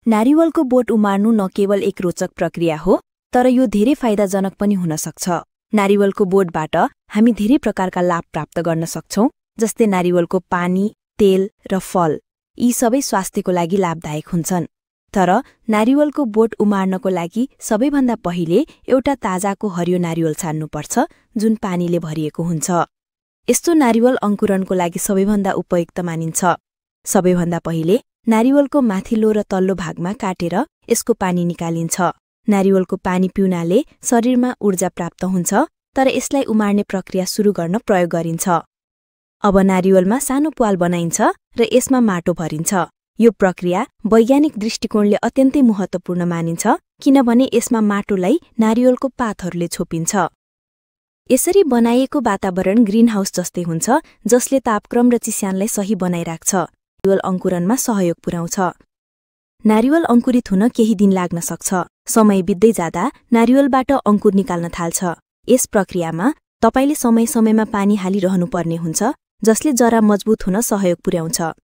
नारिवलको बोट उमार्नु न केवल एक रोचक प्रक्रिया हो, तर यो धेरै फाइदाजनक पनि हुन सक्छ। नारिवलको बोटबाट हामी धेरै प्रकारका लाभ प्राप्त गर्न सक्छौं, जस्तै नारिवलको पानी, तेल र फल। यी सबै स्वास्थ्यको लागि लाभदायक हुन्छन्। तर नारिवलको बोट उमार्नको लागि सबैभन्दा पहिले एउटा ताजाको हरियो नारिवल छान्नुपर्छ, जुन पानीले भरिएको हुन्छ। यस्तो नारिवल अंकुरणको लागि सबैभन्दा उपयुक्त मानिन्छ। सबैभन्दा पहिले नारिवलको माथिल्लो र तल्लो भागमा काटेर यसको पानी निकालिन्छ। नारिवलको पानी पिउनाले शरीरमा ऊर्जा प्राप्त हुन्छ, तर यसलाई उमार्ने प्रक्रिया सुरु गर्न प्रयोग गरिन्छ। अब नारिवलमा सानो प्वाल बनाइन्छ र यसमा माटो भरिन्छ। यो प्रक्रिया वैज्ञानिक दृष्टिकोणले अत्यन्तै महत्त्वपूर्ण मानिन्छ, किनभने यसमा माटोलाई नारिवलको पातहरूले छोपिन्छ। यसरी बनाइएको वातावरण ग्रीनहाउस जस्तै हुन्छ, जसले तापक्रम र चिस्यानलाई सही बनाइराख्छ। नारिवल अंकुरणमा सहयोग पुर्याउँछ। नारिवल अंकुरित हुन केही दिन लाग्न सक्छ। समय बित्दै जाँदा नारिवलबाट अंकुर निकाल्न थाल्छ। यस प्रक्रियामा तपाईले समय समयमा पानी हालिरहनुपर्ने हुन्छ, जसले जरा मजबुत हुन सहयोग पुर्याउँछ।